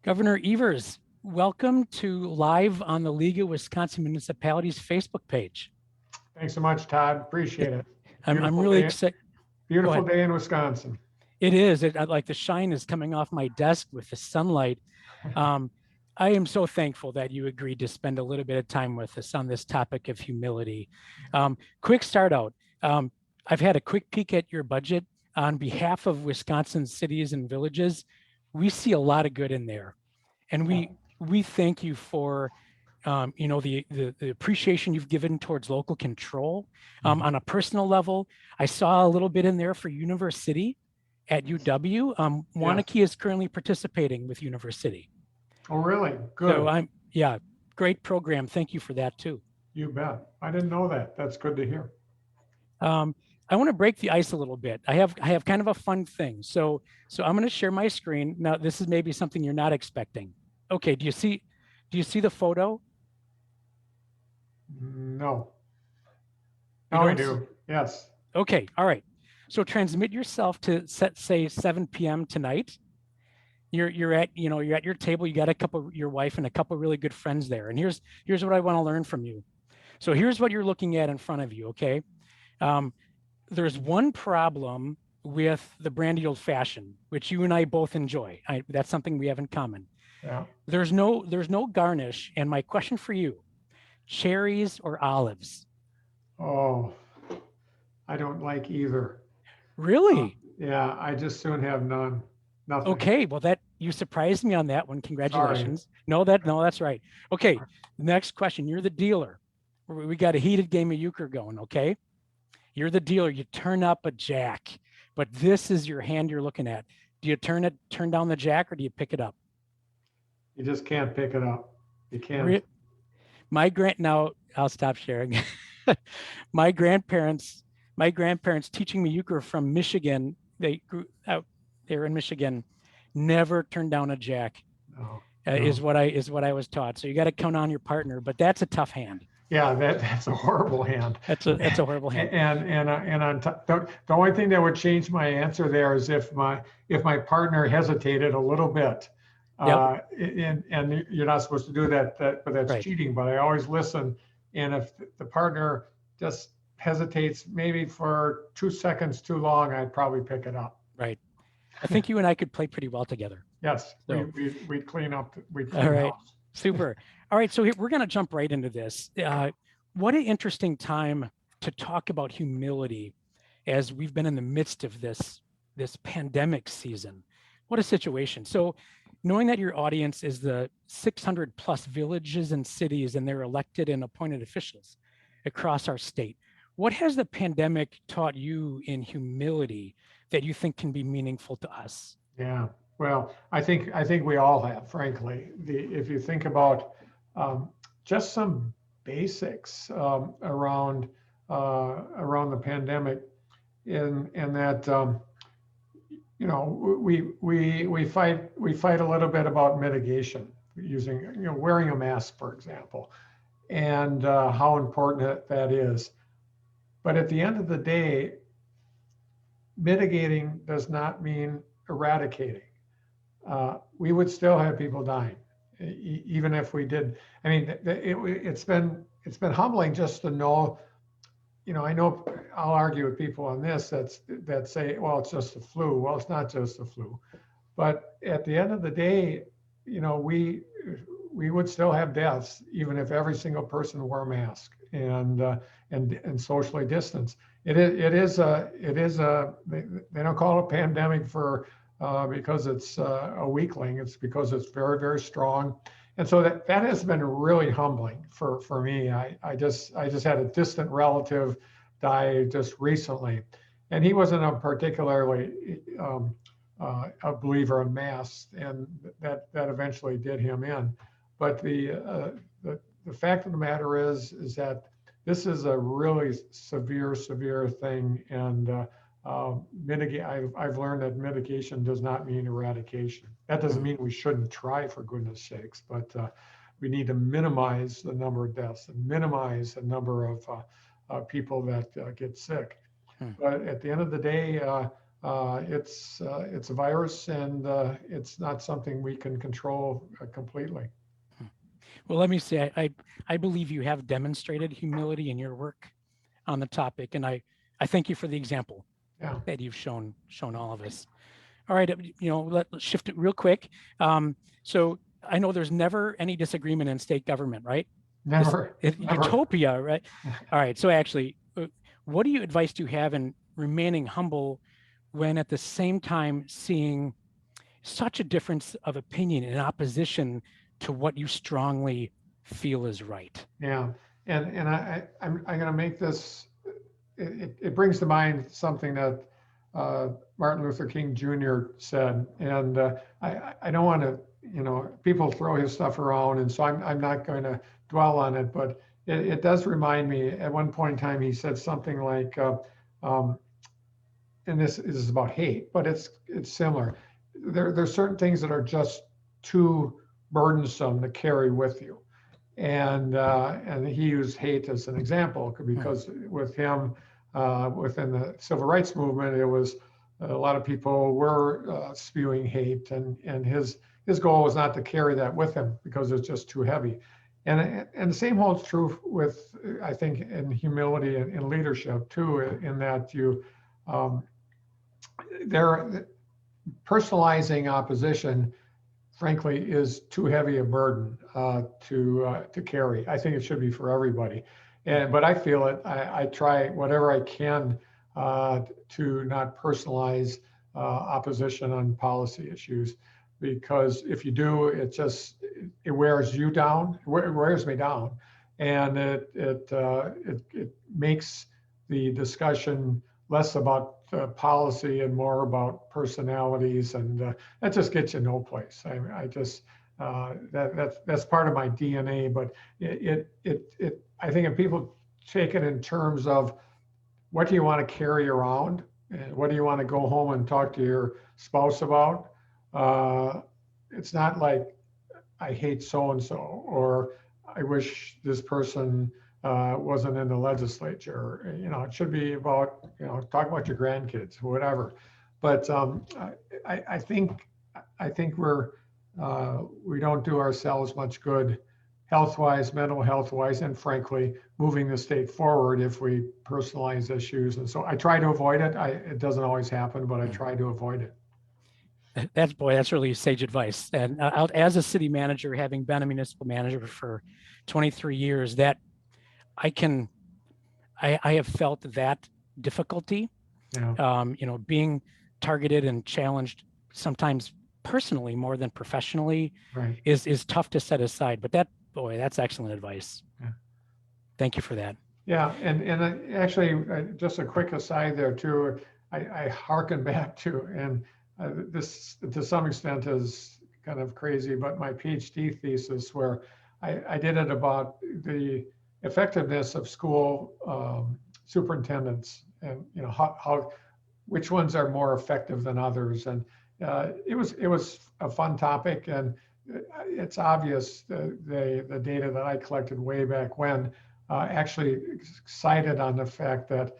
Governor Evers, welcome to Live on the League of Wisconsin Municipalities Facebook page. Thanks so much, Todd. Appreciate it. I'm really excited. Beautiful day in Wisconsin. It is. Like the shine is coming off my desk with the sunlight. I am so thankful that you agreed to spend a little bit of time with us on this topic of humility. Quick start out. I've had a quick peek at your budget on behalf of Wisconsin cities and villages. We see a lot of good in there, and we thank you for the appreciation you've given towards local control. On a personal level, I saw a little bit in there for University at UW. Waunakee is currently participating with University. Oh, really? Good. So great program. Thank you for that too. You bet. I didn't know that. That's good to hear. I want to break the ice a little bit. I have kind of a fun thing. So I'm going to share my screen. Now, this is maybe something you're not expecting. Okay, do you see the photo? No. Now I do. Yes. Okay. All right. So transmit yourself to say 7 p.m. tonight. You're at your table. You got your wife and a couple really good friends there. And here's what I want to learn from you. So here's what you're looking at in front of you. Okay. There's one problem with the brandy old fashioned, which you and I both enjoy. That's something we have in common. Yeah. There's no garnish. And my question for you, cherries or olives? Oh, I don't like either. Really? Yeah, I just soon have none. Nothing. Okay, well you surprised me on that one. Congratulations. Sorry. No, that's right. Okay, next question. You're the dealer. We got a heated game of euchre going, okay? You're the dealer. You turn up a jack, but this is your hand you're looking at. Do you turn down the jack or do you pick it up? You just can't pick it up. You can't. Now I'll stop sharing. My grandparents teaching me euchre from Michigan, they grew out there in Michigan, never turned down a jack. No. Is what I was taught. So you got to count on your partner, but that's a tough hand. Yeah, that's a horrible hand. That's a horrible hand. And on top, the only thing that would change my answer there is if my partner hesitated a little bit. Yep. And you're not supposed to do that, but that's right. Cheating. But I always listen. And if the partner just hesitates maybe for 2 seconds too long, I'd probably pick it up. Right. I think you and I could play pretty well together. Yes, so, we'd clean up. All right, super. All right, so we're going to jump right into this. What an interesting time to talk about humility as we've been in the midst of this pandemic season. What a situation. So knowing that your audience is the 600 plus villages and cities and their elected and appointed officials across our state, what has the pandemic taught you in humility that you think can be meaningful to us? Yeah, well, I think we all have, frankly. If you think about just some basics around the pandemic, and that we fight a little bit about mitigation, using wearing a mask, for example, and how important that is. But at the end of the day, mitigating does not mean eradicating. We would still have people dying, even if we did. I mean, it's been humbling just to know. I know I'll argue with people on this that say, well, it's just the flu. Well, it's not just the flu. But at the end of the day, we would still have deaths, even if every single person wore a mask and socially distanced. It is they don't call it a pandemic because it's a weakling. It's because it's very, very strong. And so that has been really humbling for me. I just had a distant relative die just recently, and he wasn't a particularly a believer in masks, and that eventually did him in. But the fact of the matter is that this is a really severe thing, and I've learned that mitigation does not mean eradication. That doesn't mean we shouldn't try, for goodness sakes, but we need to minimize the number of deaths and minimize the number of people that get sick. But at the end of the day, It's a virus, and it's not something we can control completely. Well, let me say, I believe you have demonstrated humility in your work on the topic, and I thank you for the example Yeah, that you've shown all of us. All right, let's shift it real quick. So I know there's never any disagreement in state government, right? This never, never. utopia, right? All right. So actually, what do you advice do you have in remaining humble when at the same time seeing such a difference of opinion in opposition to what you strongly feel is right? Yeah, and I'm going to make this. It brings to mind something that Martin Luther King Jr. said, and I don't want to, people throw his stuff around, and so I'm not going to dwell on it, but it does remind me. At one point in time, he said something like, um, and this is about hate, but it's similar. There's certain things that are just too burdensome to carry with you, and he used hate as an example because with him, within the civil rights movement, it was a lot of people were spewing hate, and his goal was not to carry that with him because it's just too heavy. And the same holds true with, I think, in humility and in leadership too, in that um, there personalizing opposition, frankly, is too heavy a burden to carry. I think it should be for everybody, but I feel it. I try whatever I can to not personalize opposition on policy issues, because if you do, it wears you down. It wears me down, and it makes the discussion less about policy and more about personalities, and that just gets you no place. I just that's part of my DNA. But I think if people take it in terms of what do you want to carry around, and what do you want to go home and talk to your spouse about, uh, it's not like I hate so and so, or I wish this person wasn't in the legislature. It should be about, talk about your grandkids, whatever. But I think we don't do ourselves much good, health-wise, mental health-wise, and frankly, moving the state forward if we personalize issues. And so I try to avoid it. It doesn't always happen, but I try to avoid it. That's really sage advice. And as a city manager, having been a municipal manager for 23 years, that I have felt that difficulty, Yeah. being targeted and challenged sometimes personally more than professionally Right. is tough to set aside. But that's excellent advice. Yeah. Thank you for that. Yeah, and actually, just a quick aside there too. I hearken back to, and this to some extent is kind of crazy, but my PhD thesis, where I did it about the effectiveness of school superintendents, and how which ones are more effective than others, and it was a fun topic, and it's obvious the data that I collected way back when actually cited on the fact that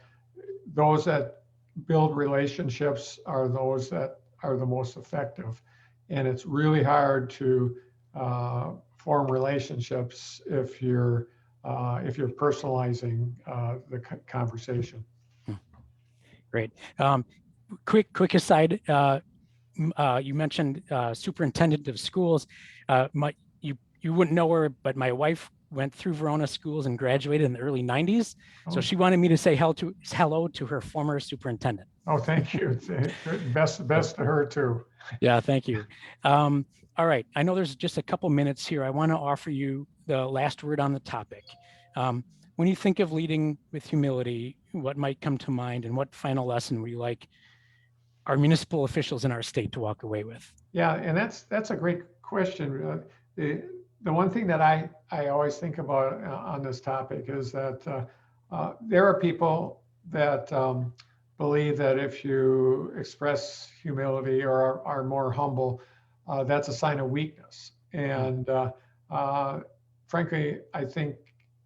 those that build relationships are those that are the most effective. And it's really hard to form relationships if you're personalizing the conversation. Great. Quick aside. You mentioned superintendent of schools. You wouldn't know her, but my wife went through Verona schools and graduated in the early 90s. So she wanted me to say hello to her former superintendent. Oh, thank you. Best to her too. Yeah, thank you. All right. I know there's just a couple minutes here. I want to offer you the last word on the topic. When you think of leading with humility, what might come to mind, and what final lesson would you like our municipal officials in our state to walk away with? Yeah, and that's a great question. The one thing that I always think about on this topic is that there are people that believe that if you express humility or are more humble, that's a sign of weakness. And frankly, I think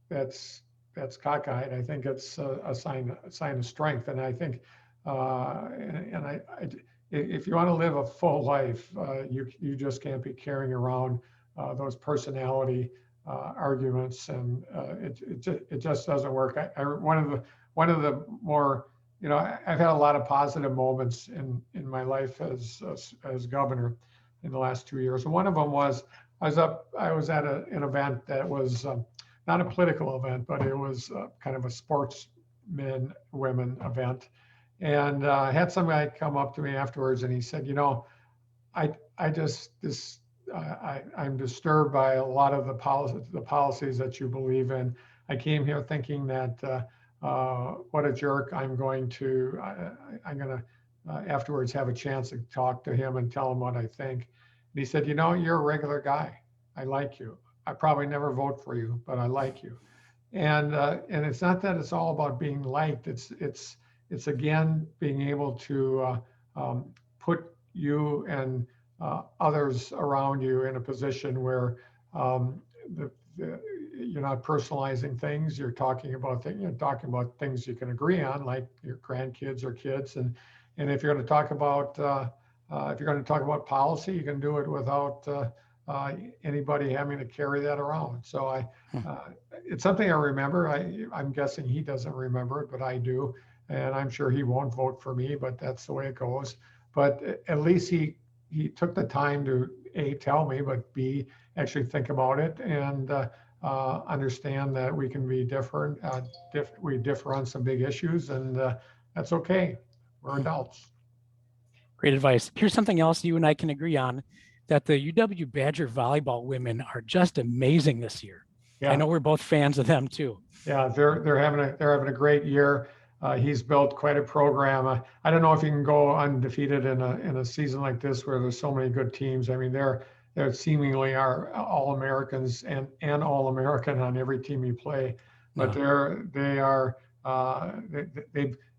that's cockeyed. I think it's a sign of strength. And I think if you want to live a full life, you just can't be carrying around those personality arguments, and it just doesn't work. One of the more, I've had a lot of positive moments in my life as governor in the last 2 years. And one of them was I was at an event that was not a political event, but it was kind of a sportsmen women event. And I had some guy come up to me afterwards, and he said, I'm disturbed by a lot of the policies that you believe in. I came here thinking that what a jerk. I'm going to afterwards have a chance to talk to him and tell him what I think. And he said, you're a regular guy. I like you. I probably never vote for you, but I like you. And it's not that it's all about being liked. It's again being able to put you and others around you in a position where you're not personalizing things. You're talking about things you can agree on, like your grandkids or kids. And if you're going to talk about policy, you can do it without anybody having to carry that around. So it's something I remember. I'm guessing he doesn't remember it, but I do. And I'm sure he won't vote for me, but that's the way it goes. But at least he took the time to A, tell me, but B, actually think about it and understand that we can be different. We differ on some big issues, and that's okay. We're adults. Great advice. Here's something else you and I can agree on, that the UW Badger volleyball women are just amazing this year. Yeah. I know we're both fans of them too. Yeah, they're having a great year. He's built quite a program. I don't know if you can go undefeated in a season like this where there's so many good teams. I mean, they're seemingly are All-Americans and All-American on every team you play. But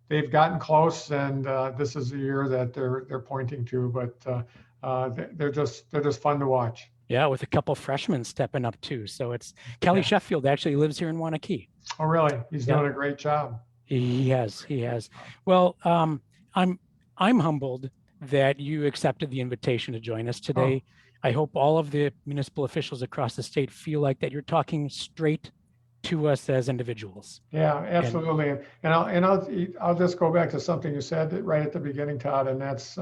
they've gotten close, and this is the year that they're pointing to. But they're just fun to watch. Yeah, with a couple freshmen stepping up too. So it's Kelly Sheffield actually lives here in Waunakee. Oh, really? He's doing a great job. He has. Well, I'm humbled that you accepted the invitation to join us today. I hope all of the municipal officials across the state feel like that you're talking straight to us as individuals. Yeah, absolutely. And I'll just go back to something you said right at the beginning, Todd, and that's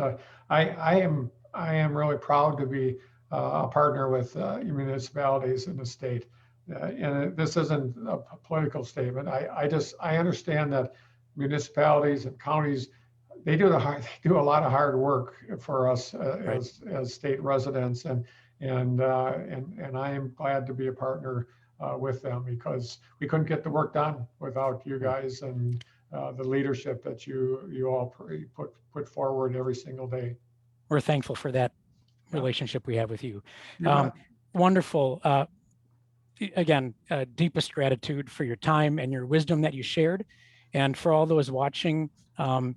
I am really proud to be a partner with municipalities in the state. And this isn't a political statement. I understand that municipalities and counties, they do a lot of hard work for us as state residents, and I am glad to be a partner with them, because we couldn't get the work done without you guys and the leadership that you all put forward every single day. We're thankful for that relationship we have with you. Wonderful. Again, deepest gratitude for your time and your wisdom that you shared. And for all those watching across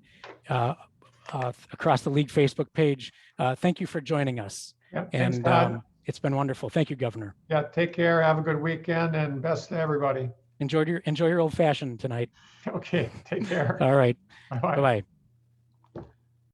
the league Facebook page, thank you for joining us. Thanks, Todd. It's been wonderful. Thank you, Governor. Yeah, take care. Have a good weekend, and best to everybody. Enjoy your old fashioned tonight. Okay, take care. All right. Bye-bye. Bye-bye.